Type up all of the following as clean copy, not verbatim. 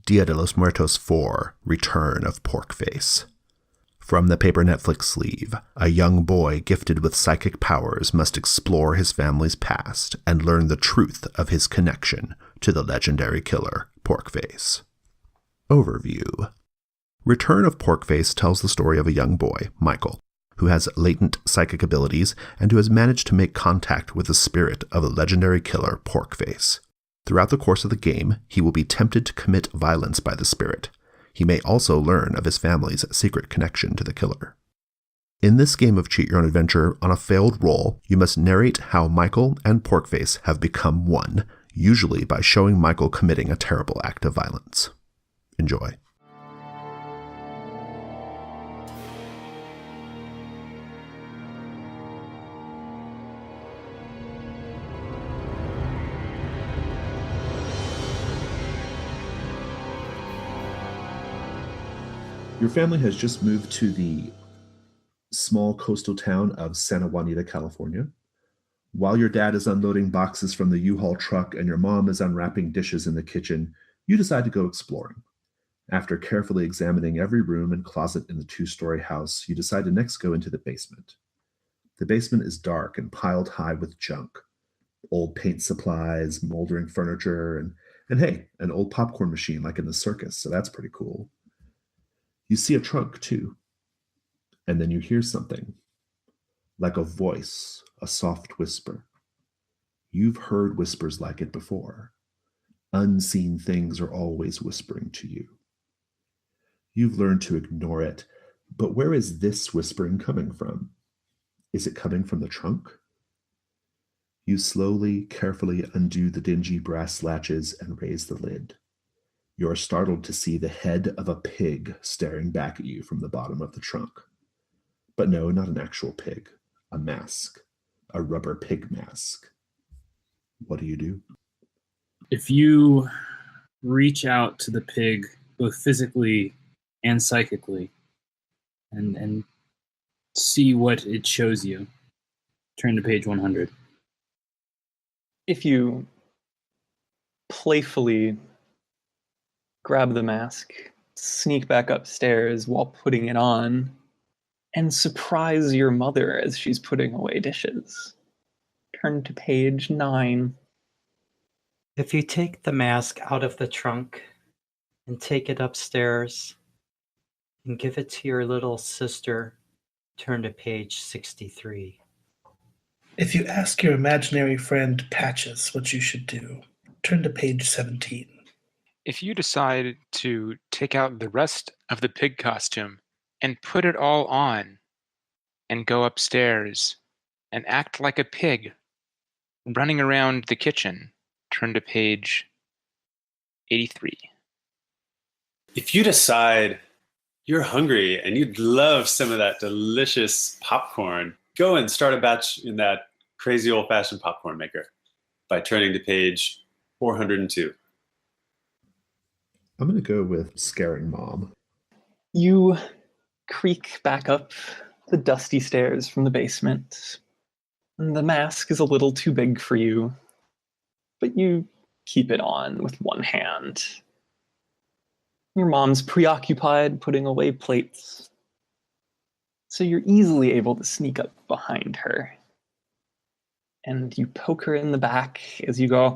Dia de los Muertos 4, Return of Porkface. From the paper Netflix sleeve, a young boy gifted with psychic powers must explore his family's past and learn the truth of his connection to the legendary killer, Porkface. Overview. Return of Porkface tells the story of a young boy, Michael, who has latent psychic abilities and who has managed to make contact with the spirit of the legendary killer, Porkface. Throughout the course of the game, he will be tempted to commit violence by the spirit. He may also learn of his family's secret connection to the killer. In this game of Cheat Your Own Adventure, on a failed roll, you must narrate how Michael and Porkface have become one, usually by showing Michael committing a terrible act of violence. Enjoy. Your family has just moved to the small coastal town of Santa Juanita, California. While your dad is unloading boxes from the U-Haul truck and your mom is unwrapping dishes in the kitchen, you decide to go exploring. After carefully examining every room and closet in the two-story house, you decide to next go into the basement. The basement is dark and piled high with junk. Old paint supplies, moldering furniture, and hey, an old popcorn machine like in the circus, so that's pretty cool. You see a trunk, too. And then you hear something. Like a voice, a soft whisper. You've heard whispers like it before. Unseen things are always whispering to you. You've learned to ignore it, but where is this whispering coming from? Is it coming from the trunk? You slowly, carefully undo the dingy brass latches and raise the lid. You are startled to see the head of a pig staring back at you from the bottom of the trunk. But no, not an actual pig. A mask. A rubber pig mask. What do you do? If you reach out to the pig, both physically and psychically, and see what it shows you, turn to page 100. If you playfully grab the mask, sneak back upstairs while putting it on, and surprise your mother as she's putting away dishes. Turn to page 9. If you take the mask out of the trunk and take it upstairs and give it to your little sister, turn to page 63. If you ask your imaginary friend Patches what you should do, turn to page 17. If you decide to take out the rest of the pig costume and put it all on and go upstairs and act like a pig running around the kitchen, turn to page 83. If you decide you're hungry and you'd love some of that delicious popcorn, go and start a batch in that crazy old-fashioned popcorn maker by turning to page 402. I'm going to go with scaring mom. You creak back up the dusty stairs from the basement. And the mask is a little too big for you, but you keep it on with one hand. Your mom's preoccupied putting away plates, so you're easily able to sneak up behind her. And you poke her in the back as you go.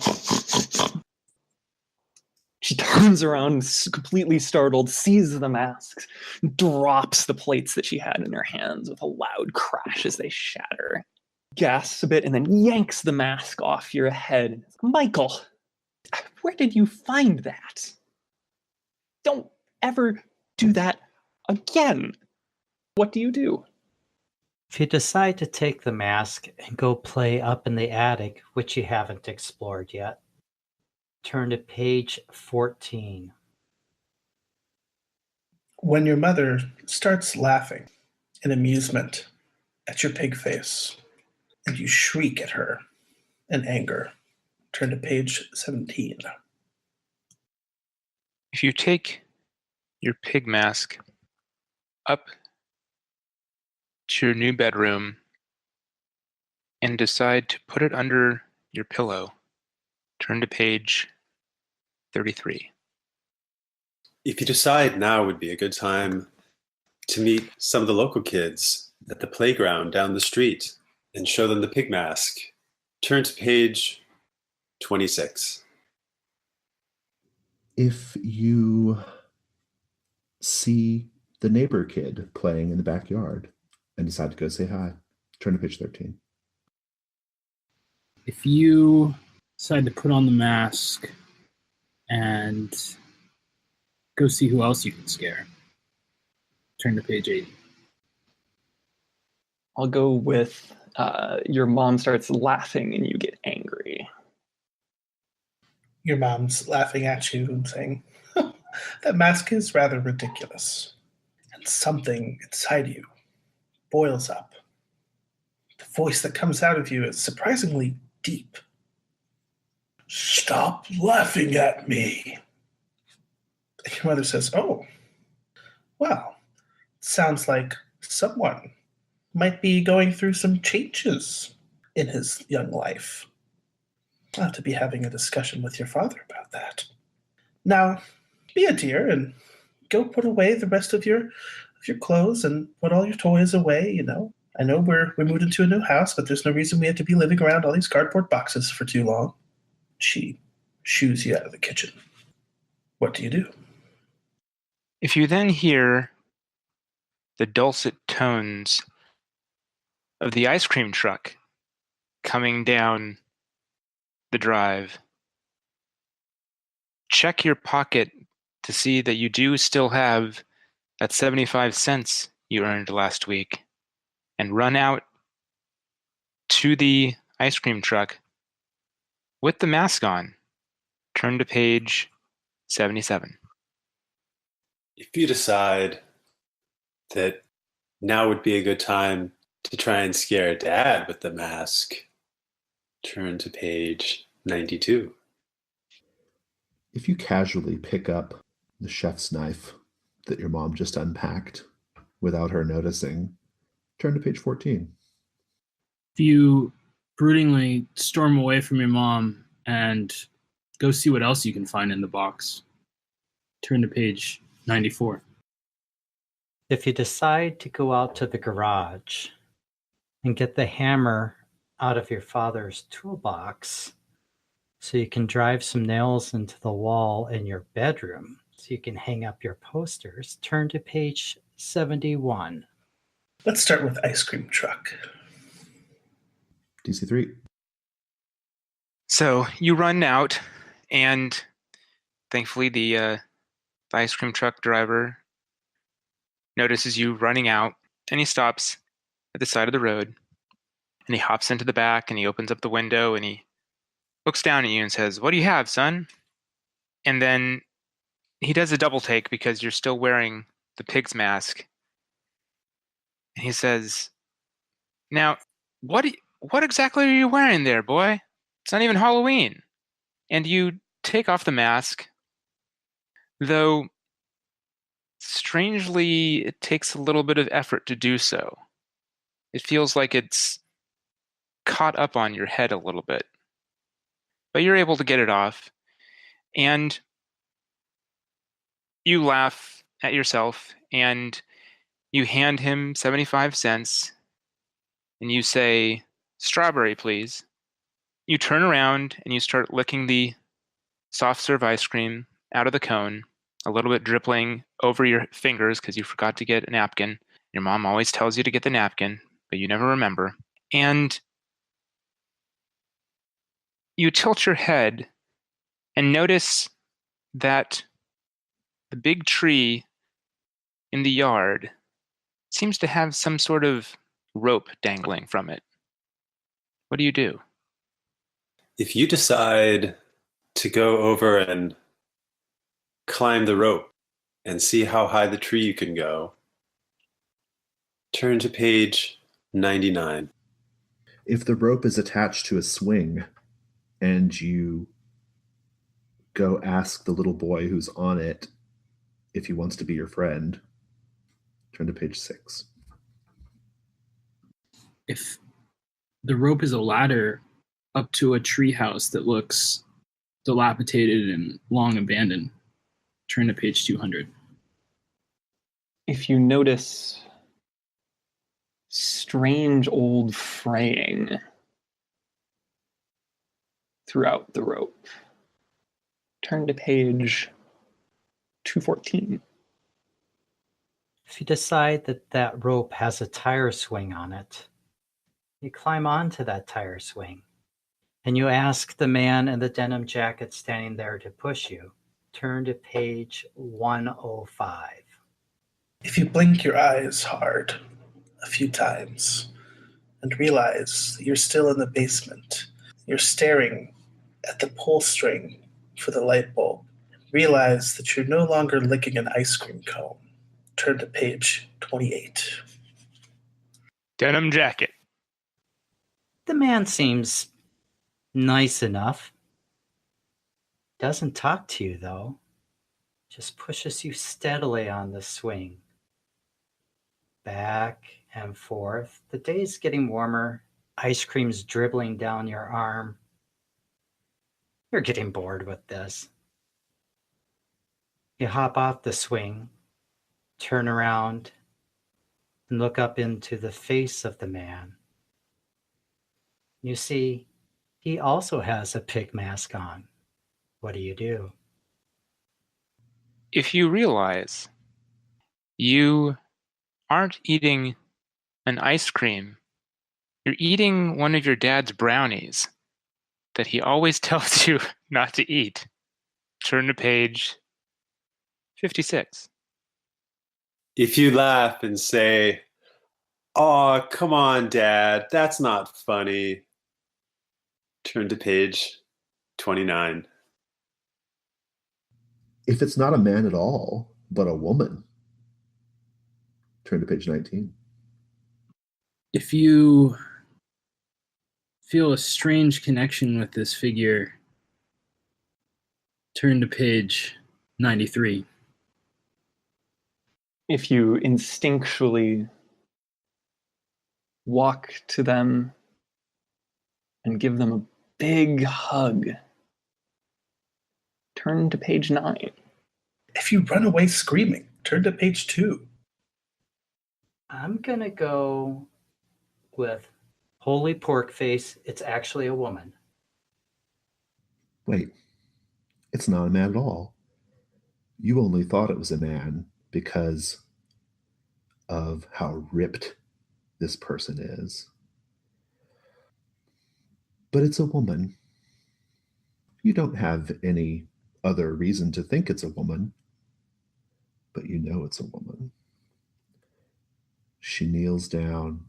She turns around, completely startled, sees the masks, drops the plates that she had in her hands with a loud crash as they shatter. Gasps a bit and then yanks the mask off your head. Michael, where did you find that? Don't ever do that again. What do you do? If you decide to take the mask and go play up in the attic, which you haven't explored yet, turn to page 14. When your mother starts laughing in amusement at your pig face, and you shriek at her in anger, turn to page 17. If you take your pig mask up to your new bedroom and decide to put it under your pillow, turn to page 33. If you decide now would be a good time to meet some of the local kids at the playground down the street and show them the pig mask, turn to page 26. If you see the neighbor kid playing in the backyard and decide to go say hi, turn to page 13. If you decide to put on the mask and go see who else you can scare, turn to page 80. I'll go with your mom starts laughing and you get angry. Your mom's laughing at you and saying, that mask is rather ridiculous. And something inside you boils up. The voice that comes out of you is surprisingly deep. Stop laughing at me. Your mother says, oh, well, sounds like someone might be going through some changes in his young life. I'll have to be having a discussion with your father about that. Now, be a dear and go put away the rest of your clothes and put all your toys away, you know. I know we moved into a new house, but there's no reason we have to be living around all these cardboard boxes for too long. She shoos you out of the kitchen. What do you do? If you then hear the dulcet tones of the ice cream truck coming down the drive, check your pocket to see that you do still have that 75 cents you earned last week, and run out to the ice cream truck with the mask on. Turn to page 77. If you decide that now would be a good time to try and scare Dad with the mask, turn to page 92. If you casually pick up the chef's knife that your mom just unpacked without her noticing, turn to page 14. If you broodingly storm away from your mom and go see what else you can find in the box, turn to page 94. If you decide to go out to the garage and get the hammer out of your father's toolbox so you can drive some nails into the wall in your bedroom so you can hang up your posters, turn to page 71. Let's start with ice cream truck. DC3. So you run out, and thankfully the ice cream truck driver notices you running out, and he stops at the side of the road, and he hops into the back, and he opens up the window, and he looks down at you and says, "What do you have, son?" And then he does a double take because you're still wearing the pig's mask. And he says, "Now, what exactly are you wearing there, boy? It's not even Halloween." And you take off the mask, though strangely it takes a little bit of effort to do so. It feels like it's caught up on your head a little bit. But you're able to get it off, and you laugh at yourself, and you hand him 75 cents, and you say, "Strawberry, please." You turn around, and you start licking the soft serve ice cream out of the cone, a little bit dripping over your fingers because you forgot to get a napkin. Your mom always tells you to get the napkin, but you never remember. And you tilt your head and notice that the big tree in the yard seems to have some sort of rope dangling from it. What do you do? If you decide to go over and climb the rope and see how high the tree you can go, turn to page 99. If the rope is attached to a swing and you go ask the little boy who's on it if he wants to be your friend, turn to page 6. If the rope is a ladder up to a treehouse that looks dilapidated and long abandoned, Turn to page 200. If you notice strange old fraying throughout the rope, turn to page 214. If you decide that that rope has a tire swing on it, you climb onto that tire swing and you ask the man in the denim jacket standing there to push you. Turn to page 105. If you blink your eyes hard a few times and realize that you're still in the basement, you're staring at the pull string for the light bulb, realize that you're no longer licking an ice cream cone. Turn to page 28. Denim jacket. The man seems nice enough. Doesn't talk to you, though. Just pushes you steadily on the swing. Back and forth. The day's getting warmer. Ice cream's dribbling down your arm. You're getting bored with this. You hop off the swing, turn around, and look up into the face of the man. You see, he also has a pig mask on. What do? If you realize you aren't eating an ice cream, you're eating one of your dad's brownies that he always tells you not to eat. Turn to page 56. If you laugh and say, "Oh, come on, Dad, that's not funny," turn to page 29. If it's not a man at all, but a woman, turn to page 19. If you feel a strange connection with this figure, turn to page 93. If you instinctually walk to them and give them a big hug, turn to page 9. If you run away screaming, turn to page 2. I'm going to go with holy pork face. It's actually a woman. Wait, it's not a man at all. You only thought it was a man because of how ripped this person is. But it's a woman. You don't have any other reason to think it's a woman, but you know it's a woman. She kneels down.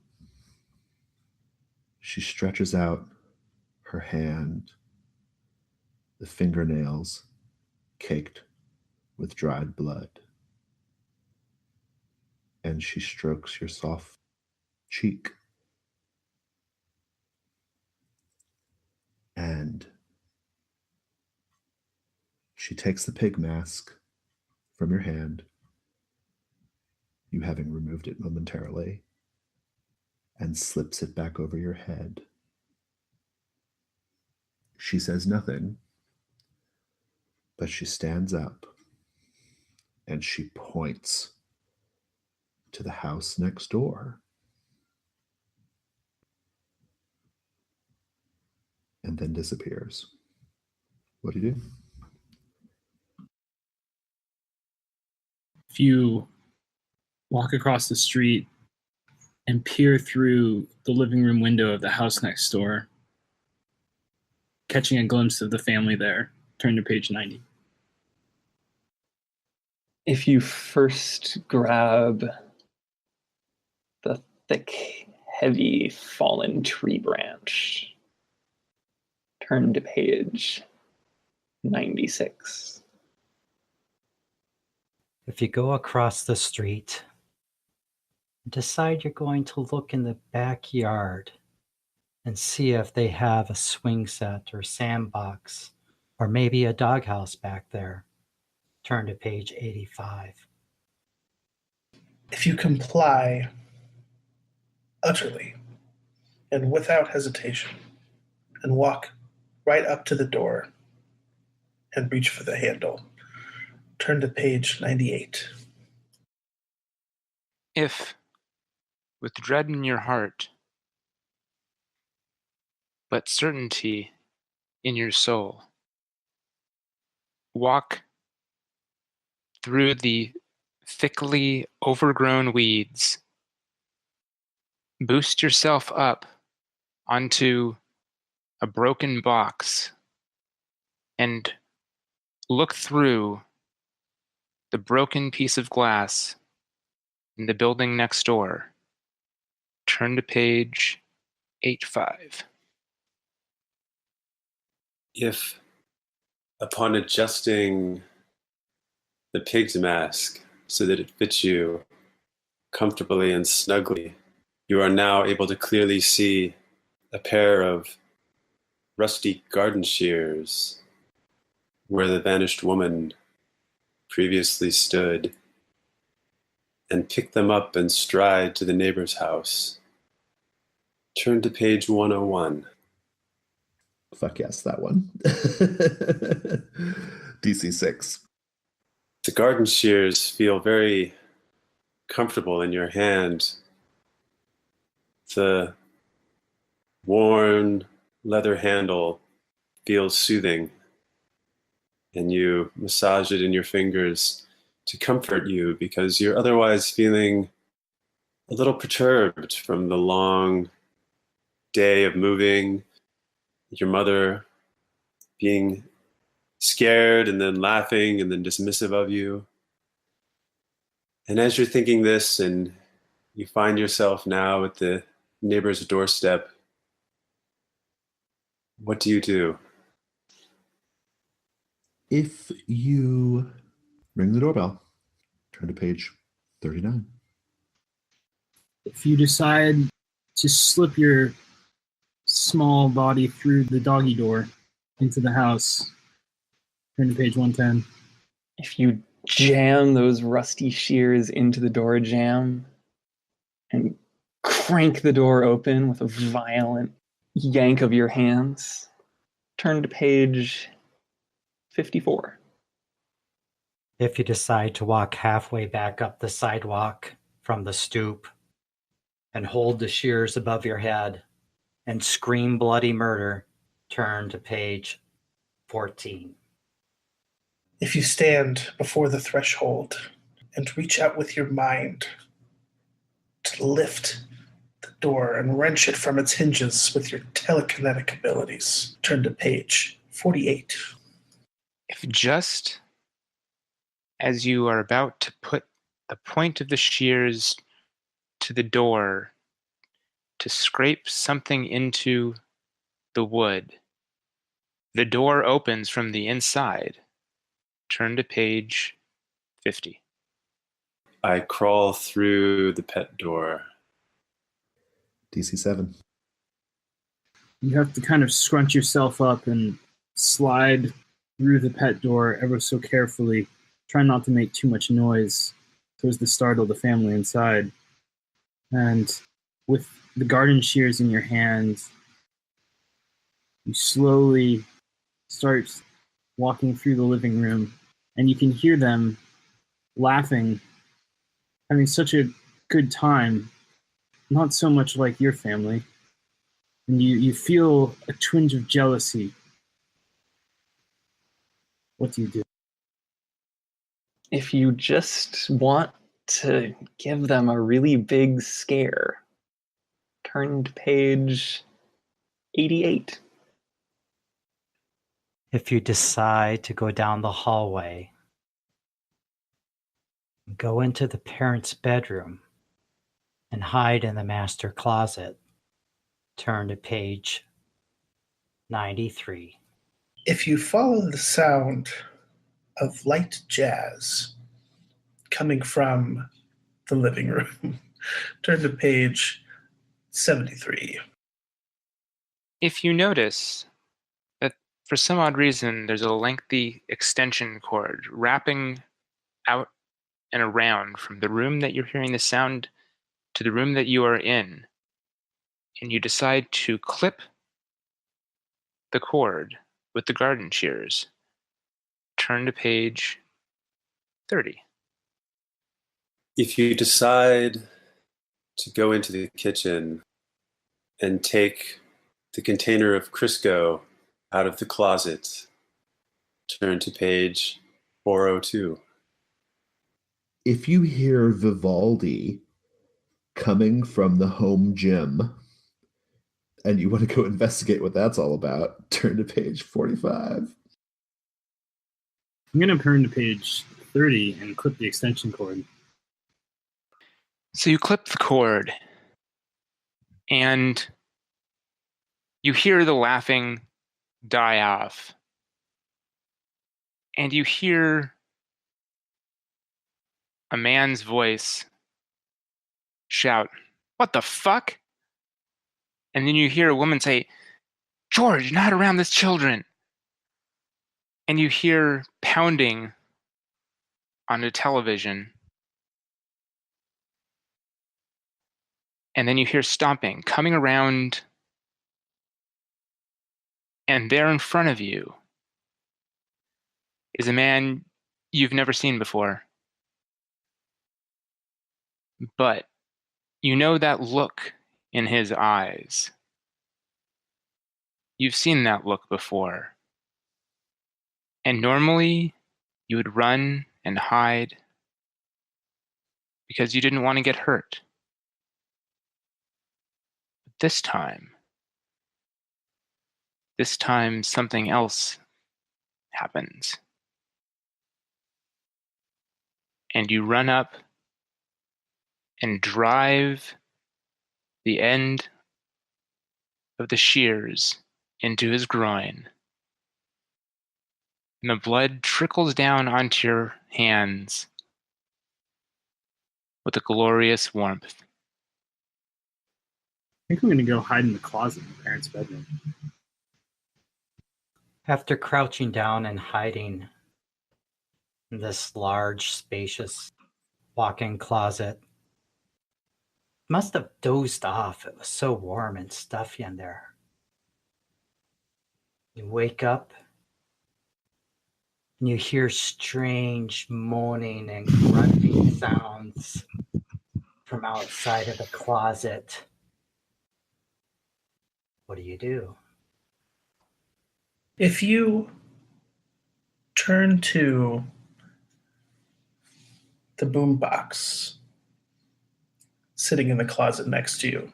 She stretches out her hand, the fingernails caked with dried blood. And she strokes your soft cheek. And she takes the pig mask from your hand, you having removed it momentarily, and slips it back over your head. She says nothing, but she stands up and she points to the house next door. And then disappears. What do you do? If you walk across the street and peer through the living room window of the house next door, catching a glimpse of the family there, turn to page 90. If you first grab the thick, heavy, fallen tree branch, turn to page 96. If you go across the street, decide you're going to look in the backyard and see if they have a swing set or sandbox or maybe a doghouse back there. Turn to page 85. If you comply utterly and without hesitation and walk right up to the door and reach for the handle, Turn to page 98. If, with dread in your heart, but certainty in your soul, walk through the thickly overgrown weeds, boost yourself up onto a broken box, and look through the broken piece of glass in the building next door. Turn to page 85. If, upon adjusting the pig's mask so that it fits you comfortably and snugly, you are now able to clearly see a pair of rusty garden shears where the vanished woman previously stood, and pick them up and stride to the neighbor's house. Turn to page 101. Fuck yes, that one. DC 6. The garden shears feel very comfortable in your hand. The worn leather handle feels soothing, and you massage it in your fingers to comfort you because you're otherwise feeling a little perturbed from the long day of moving, your mother being scared and then laughing and then dismissive of you. And as you're thinking this and you find yourself now at the neighbor's doorstep, what do you do? If you ring the doorbell, turn to page 39. If you decide to slip your small body through the doggy door into the house, turn to page 110. If you jam those rusty shears into the door jamb and crank the door open with a violent yank of your hands, turn to page 54. If you decide to walk halfway back up the sidewalk from the stoop and hold the shears above your head and scream bloody murder, turn to page 14. If you stand before the threshold and reach out with your mind to lift the door and wrench it from its hinges with your telekinetic abilities, turn to page 48. If just as you are about to put the point of the shears to the door to scrape something into the wood, the door opens from the inside. Turn to page 50. I crawl through the pet door. DC 7. You have to kind of scrunch yourself up and slide through the pet door ever so carefully. Try not to make too much noise so as to startle the family inside. And with the garden shears in your hand, you slowly start walking through the living room, and you can hear them laughing, having such a good time, not so much like your family. And you feel a twinge of jealousy. What do you do? If you just want to give them a really big scare, turn to page 88. If you decide to go down the hallway, go into the parents' bedroom, and hide in the master closet, turn to page 93. If you follow the sound of light jazz coming from the living room, turn to page 73. If you notice that for some odd reason there's a lengthy extension cord wrapping out and around from the room that you're hearing the sound to the room that you are in, and you decide to clip the cord with the garden shears, turn to page 30. If you decide to go into the kitchen and take the container of Crisco out of the closet, turn to page 402. If you hear Vivaldi coming from the home gym and you want to go investigate what that's all about, turn to page 45. I'm going to turn to page 30 and clip the extension cord. So you clip the cord, and you hear the laughing die off. And you hear a man's voice shout, "What the fuck?" And then you hear a woman say, "George, not around this children." And you hear pounding on the television. And then you hear stomping coming around. And there in front of you is a man you've never seen before. But you know that look in his eyes. You've seen that look before. And normally you would run and hide because you didn't want to get hurt. But this time something else happens. And you run up and drive the end of the shears into his groin. And the blood trickles down onto your hands with a glorious warmth. I think I'm going to go hide in the closet in my parents' bedroom. After crouching down and hiding in this large, spacious walk-in closet, must have dozed off. It was so warm and stuffy in there. You wake up and you hear strange moaning and grunting sounds from outside of the closet. What do? If you turn to the boombox sitting in the closet next to you,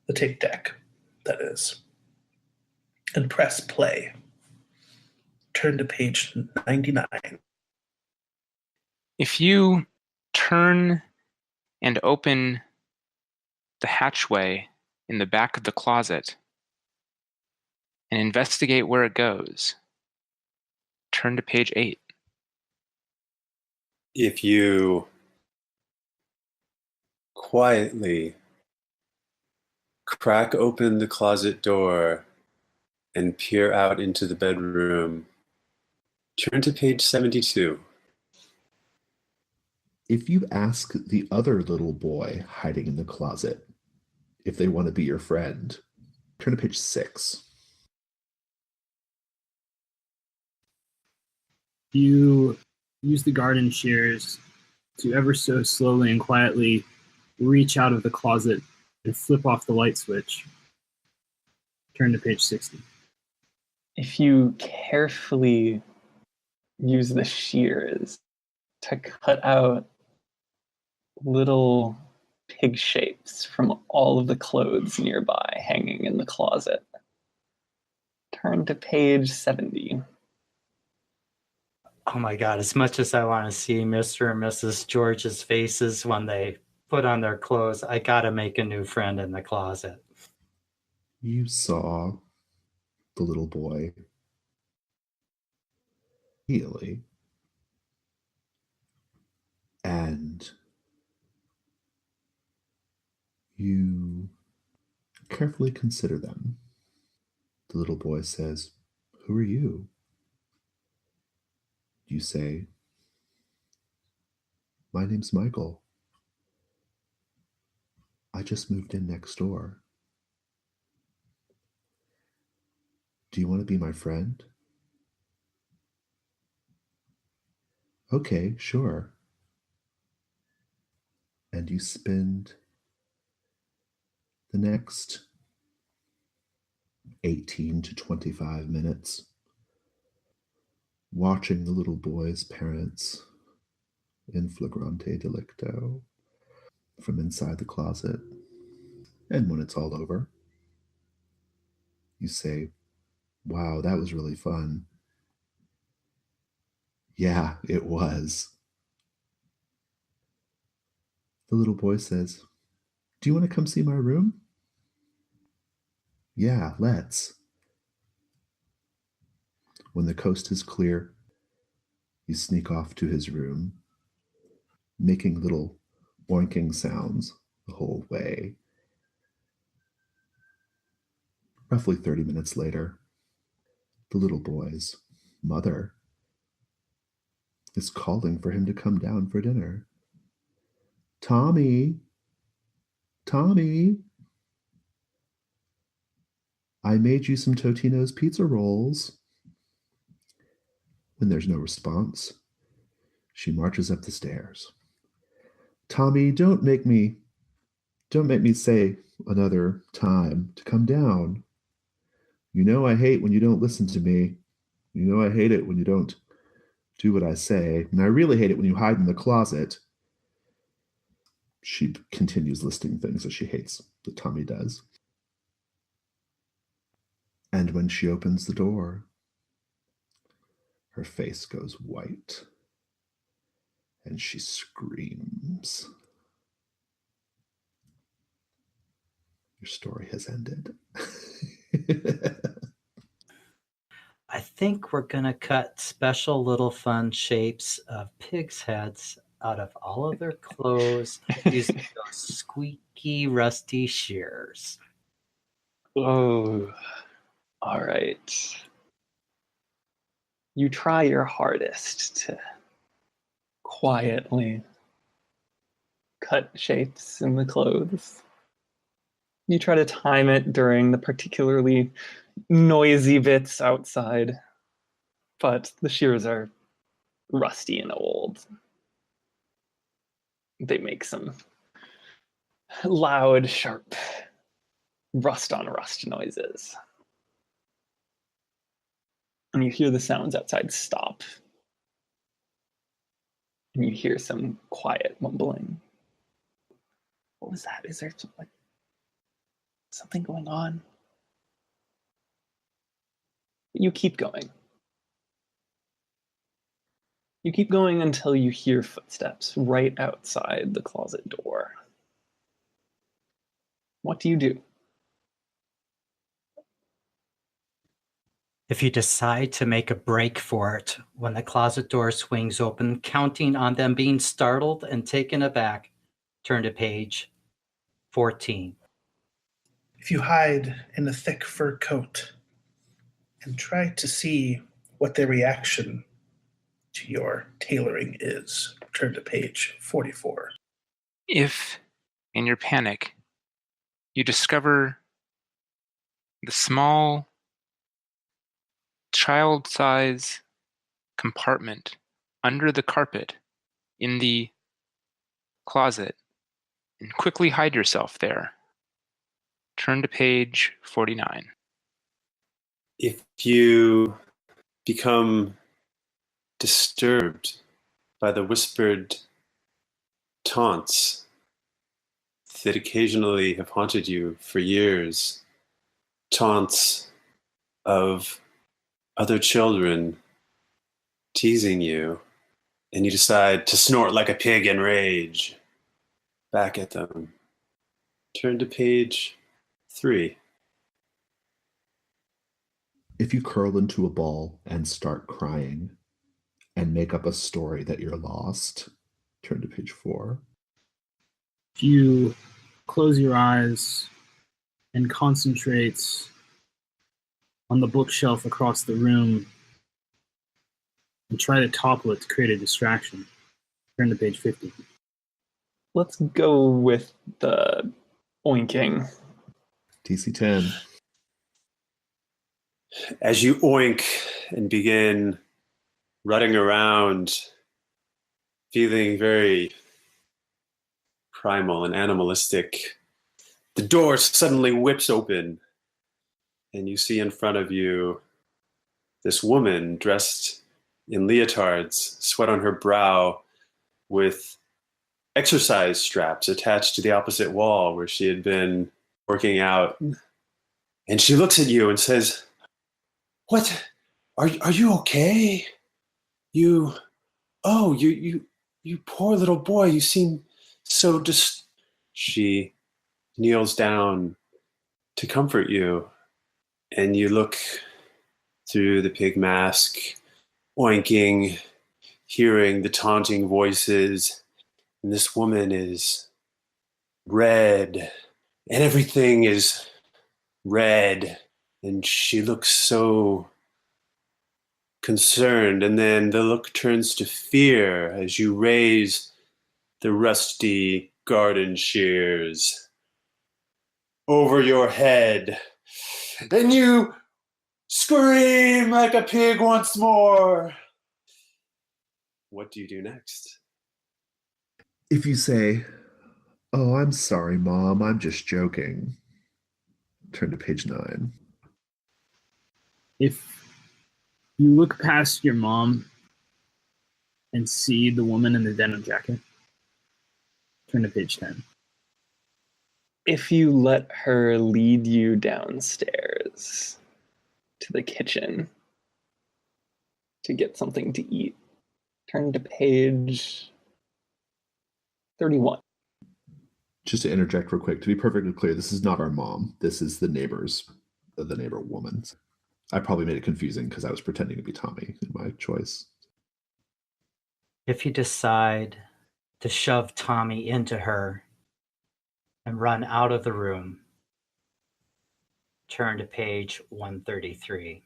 the tape deck, that is, and press play, turn to page 99. If you turn and open the hatchway in the back of the closet and investigate where it goes, turn to page 8. If you quietly crack open the closet door and peer out into the bedroom, turn to page 72. If you ask the other little boy hiding in the closet if they want to be your friend, turn to page 6. You use the garden shears to ever so slowly and quietly reach out of the closet and flip off the light switch. Turn to page 60. If you carefully use the shears to cut out little pig shapes from all of the clothes nearby hanging in the closet, turn to page 70. Oh my God, as much as I want to see Mr. and Mrs. George's faces when they put on their clothes, I gotta make a new friend in the closet. You saw the little boy immediately, and you carefully consider them. The little boy says, "Who are you?" You say, "My name's Michael. I just moved in next door. Do you want to be my friend?" Okay, sure. And you spend the next 18 to 25 minutes watching the little boy's parents in flagrante delicto from inside the closet. And when it's all over, you say, wow, that was really fun. Yeah, it was. The little boy says, do you want to come see my room? Yeah, let's. When the coast is clear, you sneak off to his room, making little boinking sounds the whole way. Roughly 30 minutes later, the little boy's mother is calling for him to come down for dinner. Tommy, Tommy, I made you some Totino's pizza rolls. When there's no response, she marches up the stairs. Tommy, don't make me say another time to come down. You know I hate when you don't listen to me. You know I hate it when you don't do what I say. And I really hate it when you hide in the closet. She continues listing things that she hates that Tommy does. And when she opens the door, her face goes white and she screams. Your story has ended. I think we're going to cut special little fun shapes of pigs' heads out of all of their clothes using those squeaky, rusty shears. Oh, all right. You try your hardest to quietly cut shapes in the clothes. You try to time it during the particularly noisy bits outside, but the shears are rusty and old. They make some loud, sharp rust on rust noises. And you hear the sounds outside stop. And you hear some quiet mumbling. What was that? Is there something going on? You keep going. You keep going until you hear footsteps right outside the closet door. What do you do? If you decide to make a break for it when the closet door swings open, counting on them being startled and taken aback, turn to page 14. If you hide in a thick fur coat and try to see what their reaction to your tailoring is, turn to page 44. If, in your panic, you discover the small child-size compartment under the carpet in the closet and quickly hide yourself there, turn to page 49. If you become disturbed by the whispered taunts that occasionally have haunted you for years, taunts of other children teasing you, and you decide to snort like a pig in rage back at them, turn to page 3. If you curl into a ball and start crying and make up a story that you're lost, turn to page 4. If you close your eyes and concentrate on the bookshelf across the room and try to topple it to create a distraction, turn to page 50. Let's go with the oinking. TC 10. As you oink and begin rutting around feeling very primal and animalistic, the door suddenly whips open, and you see in front of you this woman dressed in leotards, sweat on her brow, with exercise straps attached to the opposite wall where she had been working out. And she looks at you and says, "What? Are you okay? You poor little boy, you seem so She kneels down to comfort you, and you look through the pig mask, oinking, hearing the taunting voices, and this woman is red, and everything is red, and she looks so concerned, and then the look turns to fear as you raise the rusty garden shears over your head, and you scream like a pig once more. What do you do next? If you say, "Oh, I'm sorry, Mom, I'm just joking," turn to page 9. If you look past your mom and see the woman in the denim jacket, turn to page 10. If you let her lead you downstairs to the kitchen to get something to eat, turn to page 31. Just to interject real quick, to be perfectly clear, this is not our mom. This is the neighbor woman. I probably made it confusing because I was pretending to be Tommy in my choice. If you decide to shove Tommy into her and run out of the room, turn to page 133.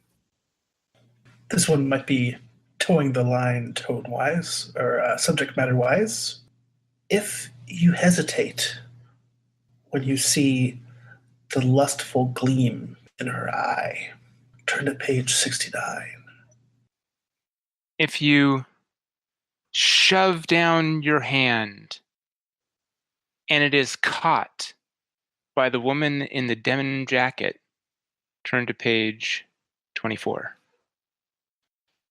This one might be towing the line tone-wise, or subject matter-wise. If you hesitate when you see the lustful gleam in her eye, turn to page 69. If you shove down your hand and it is caught by the woman in the denim jacket, turn to page 24.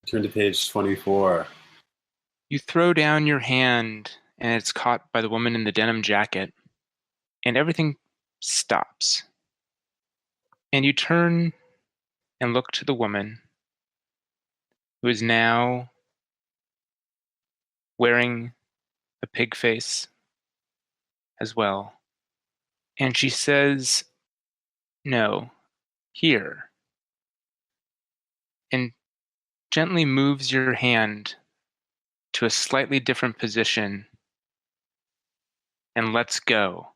Turn to page 24. You throw down your hand and it's caught by the woman in the denim jacket, and everything stops. And you turn and look to the woman who is now wearing a pig face as well. And she says, "No, here," and gently moves your hand to a slightly different position and lets go.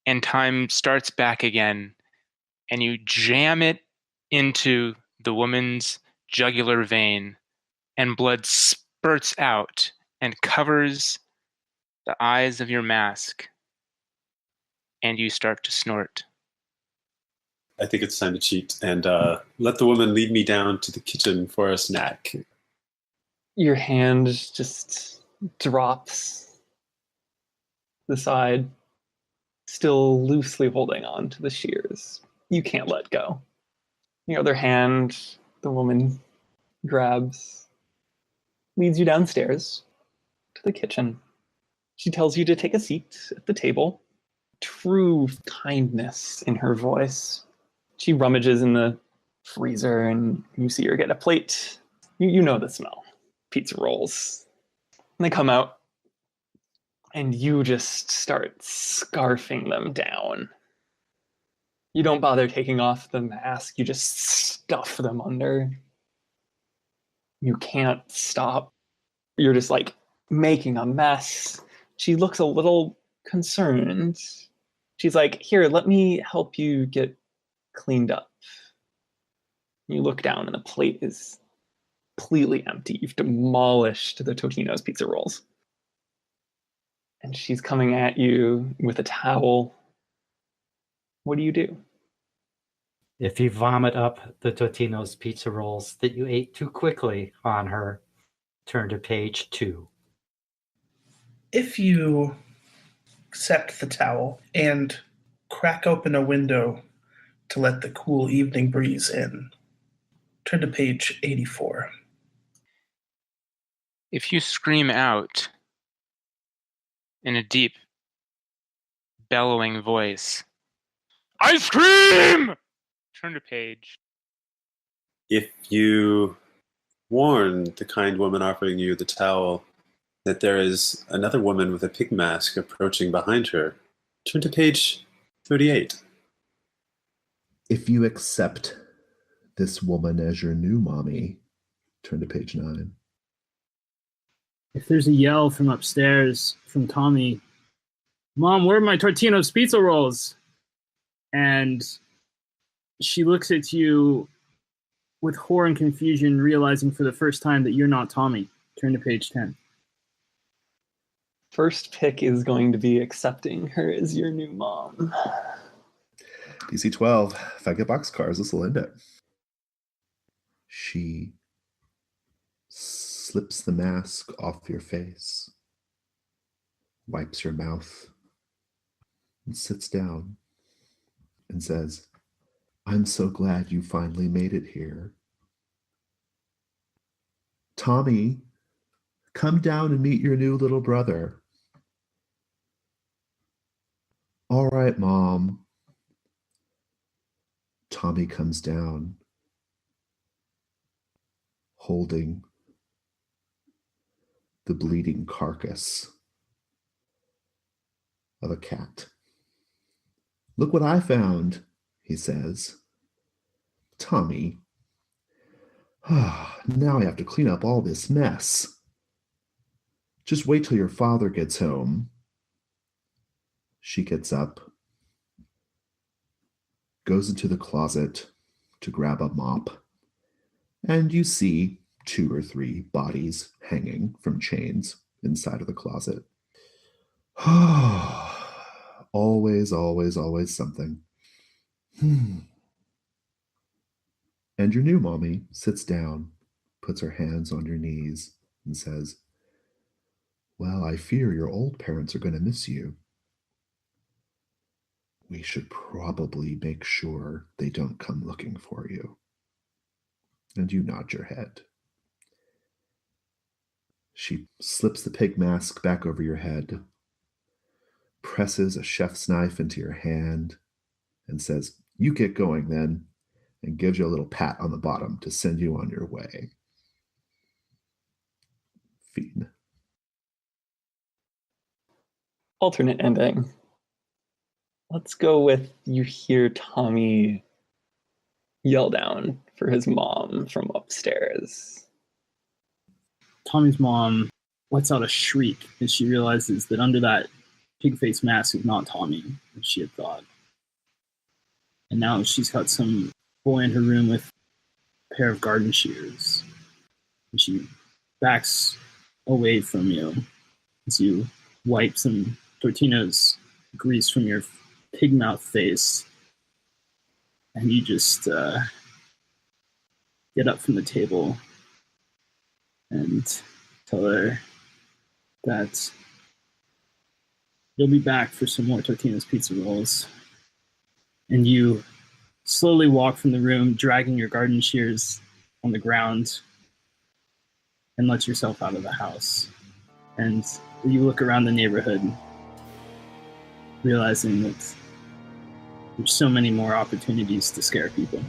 And time starts back again, and you jam it into the woman's jugular vein, and blood spurts out and covers the eyes of your mask, and you start to snort. I think it's time to cheat and let the woman lead me down to the kitchen for a snack. Your hand just drops the side, still loosely holding on to the shears. You can't let go. The other hand, the woman grabs, leads you downstairs to the kitchen. She tells you to take a seat at the table. True kindness in her voice. She rummages in the freezer and you see her get a plate. You know the smell. Pizza rolls. And they come out and you just start scarfing them down. You don't bother taking off the mask. You just stuff them under. You can't stop. You're just like making a mess. She looks a little concerned. She's like, "Here, let me help you get cleaned up." You look down and the plate is completely empty. You've demolished the Totino's pizza rolls. And she's coming at you with a towel. What do you do? If you vomit up the Totino's pizza rolls that you ate too quickly on her, turn to page 2. If you accept the towel and crack open a window to let the cool evening breeze in, turn to page 84. If you scream out in a deep, bellowing voice, I scream! Turn to page. If you warn the kind woman offering you the towel that there is another woman with a pig mask approaching behind her, turn to page 38. If you accept this woman as your new mommy, turn to page 9. If there's a yell from upstairs from Tommy, Mom, where are my Tortino's pizza rolls? And she looks at you with horror and confusion, realizing for the first time that you're not Tommy. Turn to page 10. First pick is going to be accepting her as your new mom. DC 12. If I get boxcars, this will end it. She slips the mask off your face, wipes your mouth, and sits down and says, I'm so glad you finally made it here. Tommy, come down and meet your new little brother. All right, Mom. Tommy comes down, holding the bleeding carcass of a cat. Look what I found, he says. Tommy, now I have to clean up all this mess. Just wait till your father gets home. She gets up, goes into the closet to grab a mop, and you see 2 or 3 bodies hanging from chains inside of the closet. Always, always, always something. And your new mommy sits down, puts her hands on your knees, and says, well, I fear your old parents are going to miss you. We should probably make sure they don't come looking for you. And you nod your head. She slips the pig mask back over your head, presses a chef's knife into your hand, and says, you get going then, and gives you a little pat on the bottom to send you on your way. Fiend. Alternate ending. Let's go with you hear Tommy yell down for his mom from upstairs. Tommy's mom lets out a shriek as she realizes that under that pig face mask is not Tommy, as she had thought. And now she's got some boy in her room with a pair of garden shears. And she backs away from you as you wipe some Tortino's grease from your pig mouth face. And you just get up from the table and tell her that you'll be back for some more Tortino's pizza rolls. And you slowly walk from the room, dragging your garden shears on the ground, and let yourself out of the house. And you look around the neighborhood, realizing that there's so many more opportunities to scare people.